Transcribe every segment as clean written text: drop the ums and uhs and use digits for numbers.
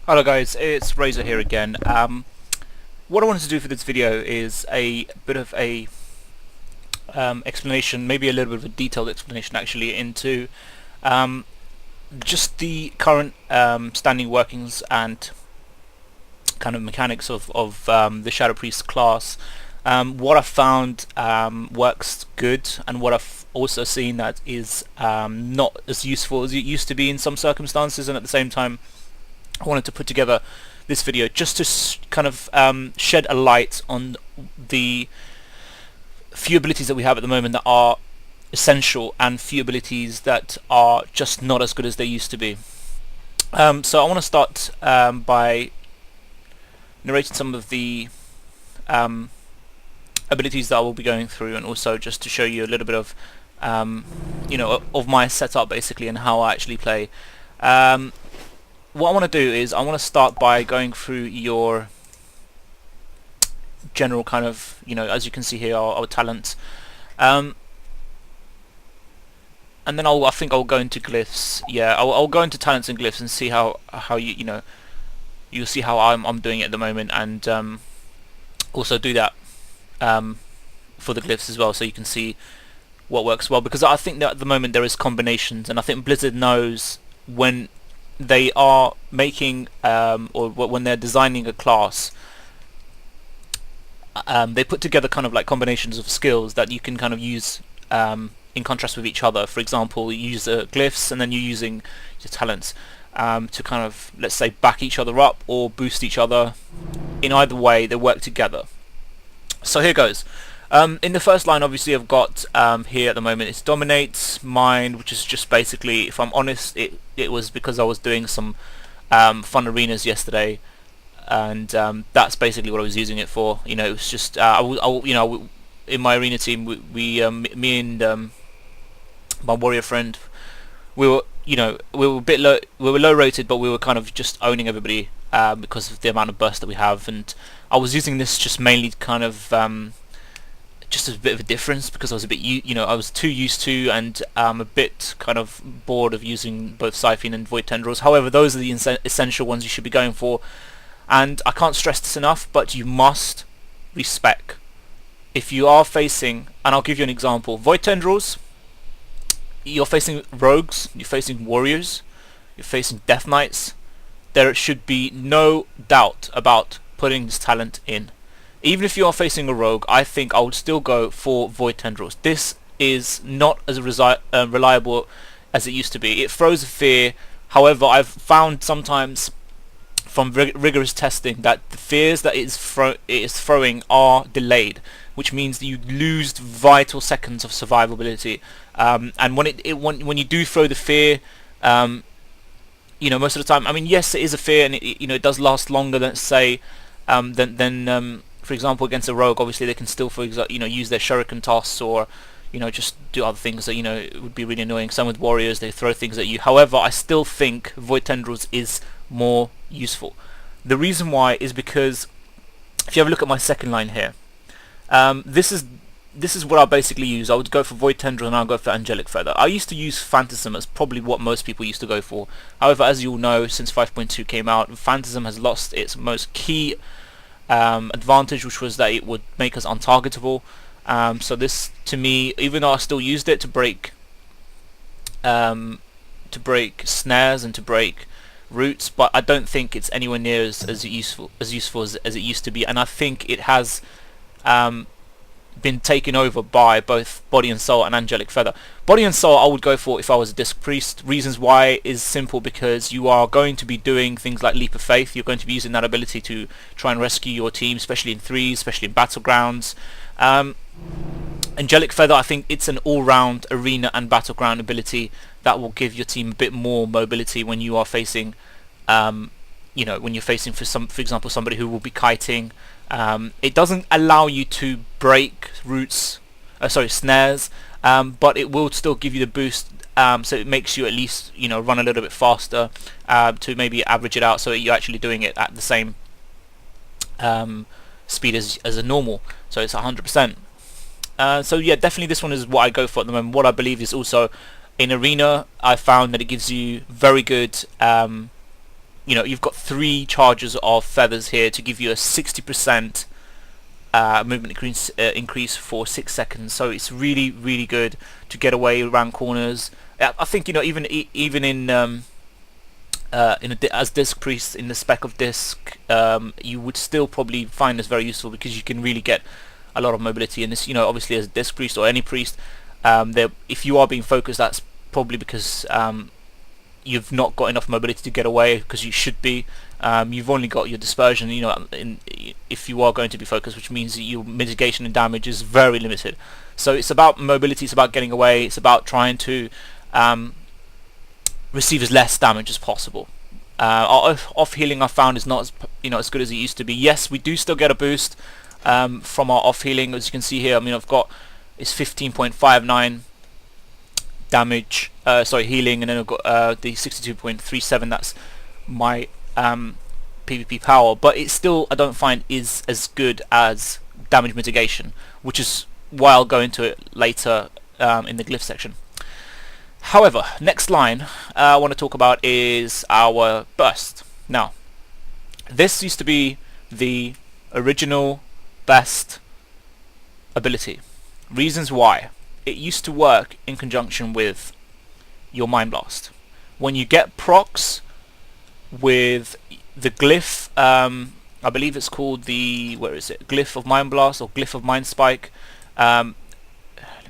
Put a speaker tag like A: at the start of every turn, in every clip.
A: Hello guys, it's Razor here again. What I wanted to do for this video is a bit of a explanation, maybe a little bit of a detailed explanation actually, into um, just the current standing workings and kind of mechanics of the Shadow Priest class. What I've found works good, and what I've also seen that is not as useful as it used to be in some circumstances, and at the same time I wanted to put together this video just to kind of shed a light on the few abilities that we have at the moment that are essential and few abilities that are just not as good as they used to be. So I want to start by narrating some of the abilities that I will be going through, and also just to show you a little bit of of my setup basically and how I actually play. What I want to do is I want to start by going through your general kind of, as you can see here, our talents, and then I think I'll go into glyphs. Yeah, I'll go into talents and glyphs and see how you'll see how I'm doing it at the moment, and also do that for the glyphs as well, so you can see what works well, because I think that at the moment there is combinations, and I think Blizzard knows when they are making or when they're designing a class, they put together kind of like combinations of skills that you can kind of use in contrast with each other. For example, you use glyphs and then you're using your talents to kind of, let's say, back each other up or boost each other. In either way, they work together. So here goes. In the first line, obviously, I've got here at the moment, it's Dominate, Mind, which is just basically, if I'm honest, it was because I was doing some fun arenas yesterday, and that's basically what I was using it for. It was just, in my arena team, me and my warrior friend, we were, we were a bit low, we were low rated, but we were kind of just owning everybody because of the amount of burst that we have, and I was using this just mainly kind of just a bit of a difference, because I was a bit, I was too used to, and a bit kind of bored of using both Siphon and Void Tendrils. However, those are the essential ones you should be going for, and I can't stress this enough, but you must respec. If you are facing, and I'll give you an example, Void Tendrils, you're facing rogues, you're facing warriors, you're facing Death Knights, there should be no doubt about putting this talent in. Even if you are facing a rogue, I think I would still go for Void Tendrils. This is not as reliable as it used to be. It throws a fear. However, I've found sometimes from rigorous testing that the fears that it is throwing are delayed, which means that you lose vital seconds of survivability. And when you do throw the fear, most of the time, I mean, yes, it is a fear, and it does last longer than, say, than for example, against a rogue. Obviously they can still, for example, use their shuriken toss, or just do other things that it would be really annoying. Some with warriors, they throw things at you. However, I still think Void Tendrils is more useful. The reason why is because if you have a look at my second line here, this is what I basically use. I would go for Void Tendril and I'll go for Angelic Feather. I used to use Phantasm as probably what most people used to go for. However, as you all know, since 5.2 came out, Phantasm has lost its most key advantage, which was that it would make us untargetable. So this, to me, even though I still used it to break snares and to break roots, but I don't think it's anywhere near as useful as it used to be, and I think it has been taken over by both Body and Soul and Angelic Feather. Body and Soul I would go for if I was a Disc Priest. Reasons why is simple, because you are going to be doing things like Leap of Faith. You're going to be using that ability to try and rescue your team, especially in threes, especially in battlegrounds. Angelic Feather, I think it's an all-round arena and battleground ability that will give your team a bit more mobility when you are facing, when you're facing, for example, somebody who will be kiting. It doesn't allow you to break roots, snares, but it will still give you the boost. So it makes you at least run a little bit faster, to maybe average it out, so that you're actually doing it at the same speed as a normal. So it's 100%. So yeah, definitely this one is what I go for at the moment. What I believe is also in arena, I found that it gives you very good you know, you've got 3 charges of feathers here to give you a 60% movement increase for 6 seconds. So it's really, really good to get away around corners. I think, you know, even in as Disc Priest in the spec of Disc, you would still probably find this very useful because you can really get a lot of mobility in this. You know, obviously as Disc Priest or any priest, if you are being focused, that's probably because you've not got enough mobility to get away, because you should be. You've only got your dispersion, you know, if you are going to be focused, which means that your mitigation and damage is very limited. So it's about mobility, it's about getting away, it's about trying to receive as less damage as possible. Our off healing, I found, is not as, you know, as good as it used to be. Yes, we do still get a boost from our off healing, as you can see here. I mean, I've got it's 15.59 damage, sorry, healing, and then I've got the 62.37. That's my PvP power, but it still, I don't find, is as good as damage mitigation, which is why I'll go into it later in the glyph section. However, next line I want to talk about is our burst. Now, this used to be the original best ability. Reasons why: it used to work in conjunction with your Mind Blast. When you get procs with the glyph, I believe it's called the, where is it, Glyph of Mind Blast or Glyph of Mind Spike. Let me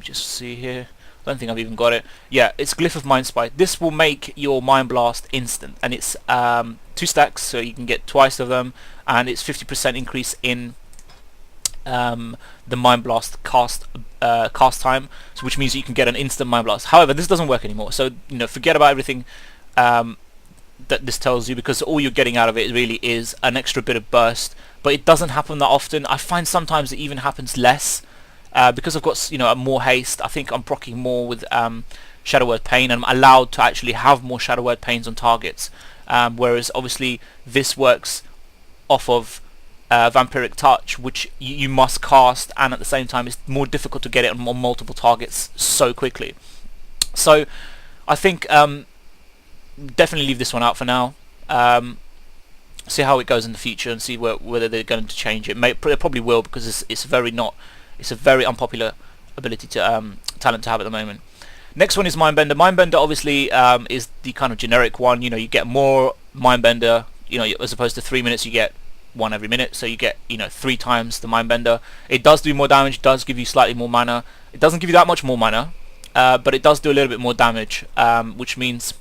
A: just see here. I don't think I've even got it. Yeah, it's Glyph of Mind Spike. This will make your Mind Blast instant, and it's 2 stacks, so you can get twice of them, and it's 50% increase in the Mind Blast cast time, so which means you can get an instant Mind Blast. However, this doesn't work anymore, so, you know, forget about everything that this tells you, because all you're getting out of it really is an extra bit of burst. But it doesn't happen that often. I find sometimes it even happens less because I've got, you know, more haste. I think I'm proccing more with Shadow Word Pain, and I'm allowed to actually have more Shadow Word Pains on targets, whereas obviously this works off of Vampiric Touch, which you must cast, and at the same time it's more difficult to get it on multiple targets so quickly. So I think definitely leave this one out for now. See how it goes in the future, and see whether they're going to change it. They probably will, because it's a very unpopular ability to talent to have at the moment. Next one is Mindbender. Mindbender obviously is the kind of generic one. You know, you get more Mindbender. You know, as opposed to 3 minutes, you get 1 every minute. So you get, you know, 3 times the Mindbender. It does do more damage. It does give you slightly more mana. It doesn't give you that much more mana, but it does do a little bit more damage, which means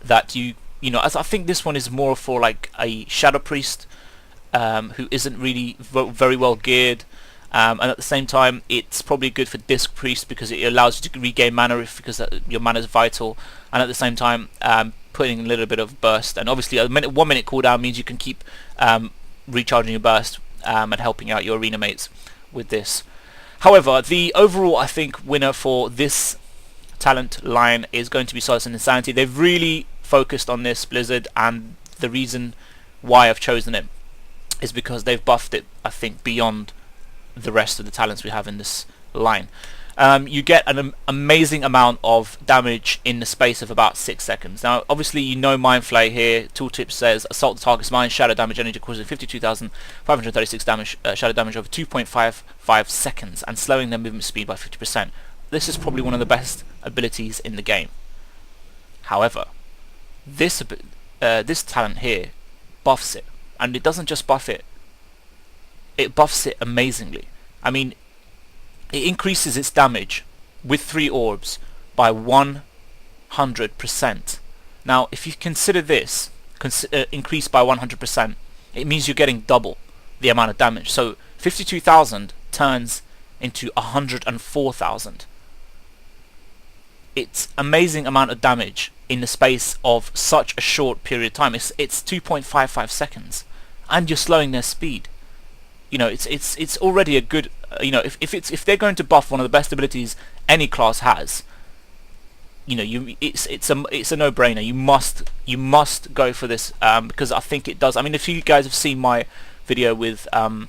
A: that you know, as I think this one is more for like a Shadow Priest who isn't really very well geared. And at the same time, it's probably good for Disc Priest because it allows you to regain mana because your mana is vital, and at the same time putting a little bit of burst. And obviously a 1 minute cooldown means you can keep recharging your burst and helping out your arena mates with this. However, the overall, I think, winner for this talent line is going to be Solace and Insanity. They've really focused on this, Blizzard, and the reason why I've chosen it is because they've buffed it, I think, beyond the rest of the talents we have in this line. You get an amazing amount of damage in the space of about 6 seconds. Now obviously you know Mind Flay here. Tooltip says assault the target's mind, shadow damage energy causing 52,536 damage, shadow damage over 2.55 seconds, and slowing their movement speed by 50%. This is probably one of the best abilities in the game. However, this talent here buffs it, and it doesn't just buff it, it buffs it amazingly. I mean, it increases its damage with 3 orbs by 100%. Now, if you consider this increased by 100%, it means you're getting double the amount of damage. So 52,000 turns into 104,000. It's amazing amount of damage in the space of such a short period of time. It's 2.55 seconds, and you're slowing their speed. You know, it's already a good. You know, if they're going to buff one of the best abilities any class has, you know, it's a no-brainer. You must go for this because I think it does. I mean, if you guys have seen my video with the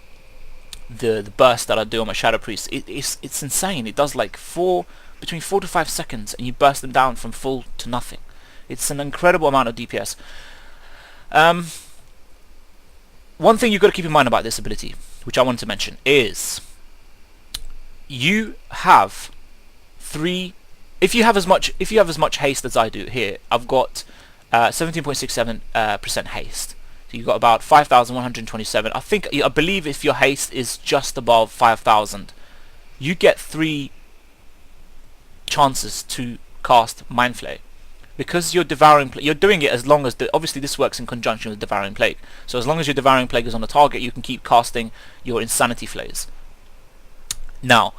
A: burst that I do on my Shadow Priest, it's insane. It does like between 4 to 5 seconds, and you burst them down from full to nothing. It's an incredible amount of DPS. One thing you've got to keep in mind about this ability, which I wanted to mention, is you have three. If you have as much haste as I do here, I've got 17.67% haste. So you've got about 5,127. I believe if your haste is just above 5,000, you get 3 chances to cast Mind Flay. Because you're doing it as long as obviously this works in conjunction with Devouring Plague. So as long as your Devouring Plague is on the target, you can keep casting your Insanity Flays. Now,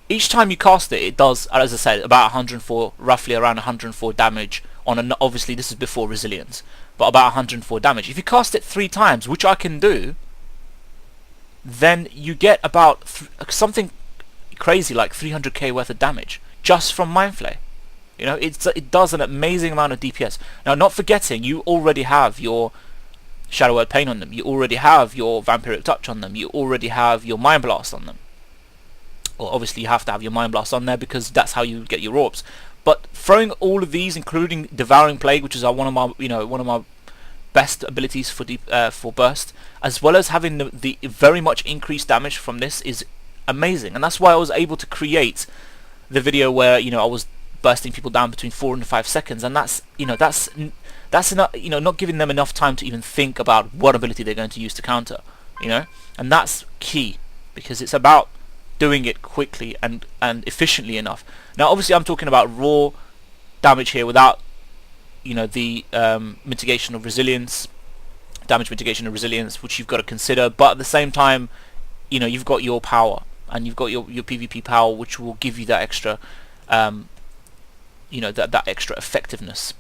A: each time you cast it, it does, as I said, about 104, roughly around 104 damage on obviously this is before Resilience, but about 104 damage. If you cast it 3 times, which I can do, then you get about something crazy like 300k worth of damage just from Mind Flay. You know, it does an amazing amount of DPS. Now, not forgetting, you already have your Shadow Word Pain on them. You already have your Vampiric Touch on them. You already have your Mind Blast on them. Well, obviously you have to have your Mind Blast on there because that's how you get your orbs. But throwing all of these, including Devouring Plague, which is one of my best abilities for burst, as well as having the very much increased damage from this, is amazing. And that's why I was able to create the video where I was bursting people down between 4 and 5 seconds, and that's enough, not giving them enough time to even think about what ability they're going to use to counter, and that's key, because it's about doing it quickly and efficiently enough. Now, obviously, I'm talking about raw damage here without the mitigation of resilience, damage mitigation of resilience, which you've got to consider. But at the same time, you've got your power and you've got your PvP power, which will give you that extra that extra effectiveness.